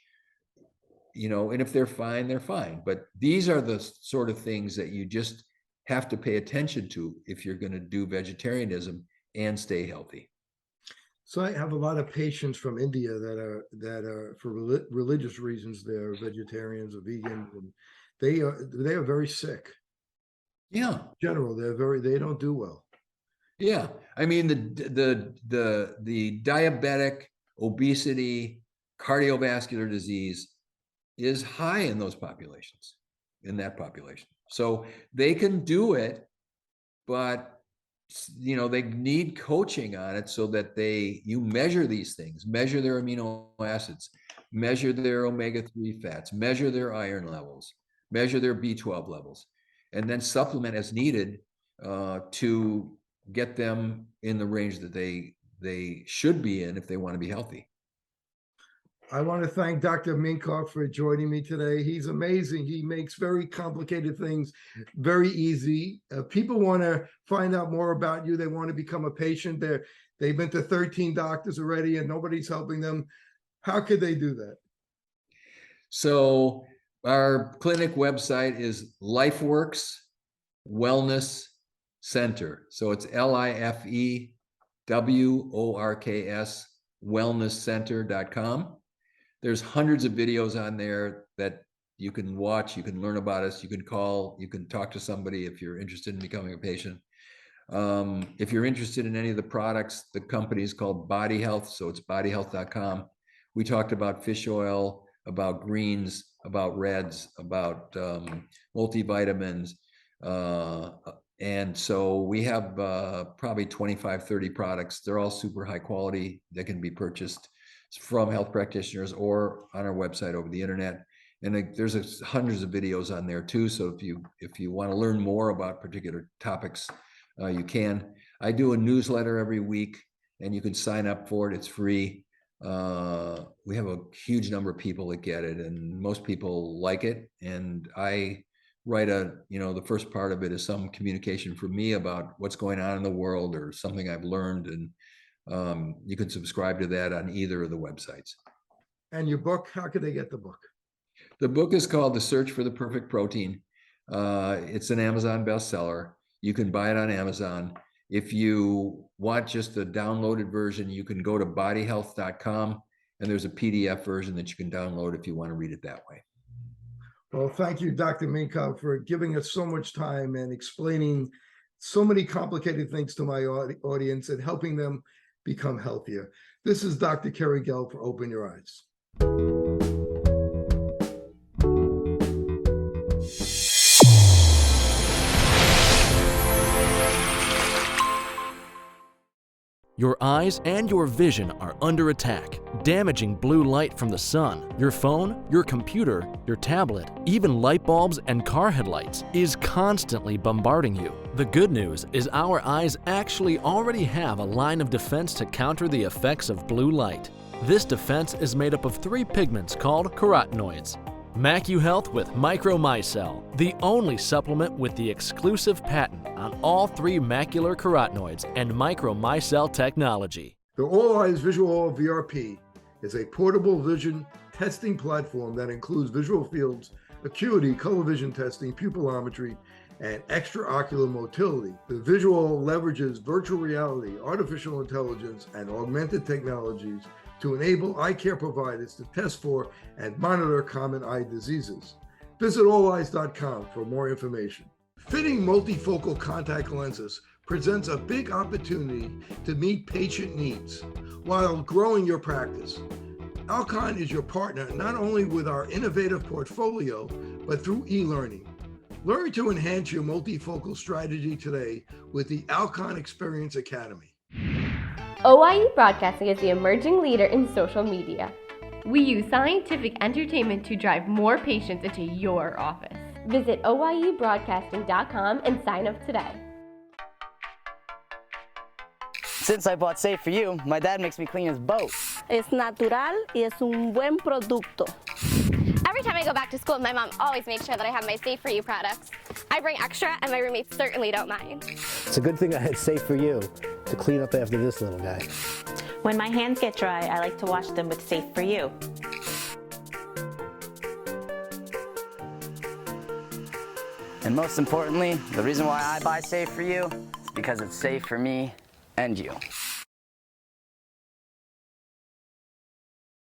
and if they're fine, they're fine. But these are the sort of things that you just have to pay attention to if you're going to do vegetarianism and stay healthy. So I have a lot of patients from India that are for religious reasons, they're vegetarians or vegans, and they are very sick. Yeah. In general, they don't do well. Yeah. I mean, the diabetic, obesity, cardiovascular disease is high in those populations, in that population. So they can do it, but they need coaching on it so that you measure these things, measure their amino acids, measure their omega-3 fats, measure their iron levels, measure their B12 levels, and then supplement as needed to get them in the range that they should be in if they want to be healthy. I want to thank Dr. Minkoff for joining me today. He's amazing. He makes very complicated things very easy. People want to find out more about you. They want to become a patient. They've been to 13 doctors already and nobody's helping them. How could they do that? So our clinic website is Lifeworks Wellness Center. So it's LIFEWORKS wellnesscenter.com. There's hundreds of videos on there that you can watch, you can learn about us, you can call, you can talk to somebody if you're interested in becoming a patient. If you're interested in any of the products, the company is called Body Health, so it's bodyhealth.com. We talked about fish oil, about greens, about reds, about multivitamins. And so we have probably 25, 30 products. They're all super high quality. They can be purchased from health practitioners or on our website over the internet. And there's hundreds of videos on there too. So if you want to learn more about particular topics, you can. I do a newsletter every week and you can sign up for it. It's free. We have a huge number of people that get it and most people like it. And I write the first part of it is some communication from me about what's going on in the world or something I've learned. And you can subscribe to that on either of the websites. And your book, how could they get the book? The book is called The Search for the Perfect Protein. It's an Amazon bestseller. You can buy it on Amazon. If you want just the downloaded version, you can go to bodyhealth.com and there's a PDF version that you can download if you want to read it that way. Well, thank you, Dr. Minkoff, for giving us so much time and explaining so many complicated things to my audience and helping them become healthier. This is Dr. Kerry Gelb for Open Your Eyes. Your eyes and your vision are under attack, damaging blue light from the sun. Your phone, your computer, your tablet, even light bulbs and car headlights is constantly bombarding you. The good news is our eyes actually already have a line of defense to counter the effects of blue light. This defense is made up of 3 pigments called carotenoids. MacuHealth with Micromicelle, the only supplement with the exclusive patent on all 3 macular carotenoids and Micromicelle technology. The All Eyes Visual Oil VRP is a portable vision testing platform that includes visual fields, acuity, color vision testing, pupillometry, and extraocular motility. The visual leverages virtual reality, artificial intelligence, and augmented technologies to enable eye care providers to test for and monitor common eye diseases. Visit alleyes.com for more information. Fitting multifocal contact lenses presents a big opportunity to meet patient needs while growing your practice. Alcon is your partner not only with our innovative portfolio, but through e-learning. Learn to enhance your multifocal strategy today with the Alcon Experience Academy. OIE Broadcasting is the emerging leader in social media. We use scientific entertainment to drive more patients into your office. Visit oiebroadcasting.com and sign up today. Since I bought Safe For You, my dad makes me clean his boat. Es natural y es un buen producto. Every time I go back to school, my mom always makes sure that I have my Safe For You products. I bring extra, and my roommates certainly don't mind. It's a good thing I had Safe For You to clean up after this little guy. When my hands get dry, I like to wash them with Safe For You. And most importantly, the reason why I buy Safe For You is because it's safe for me and you.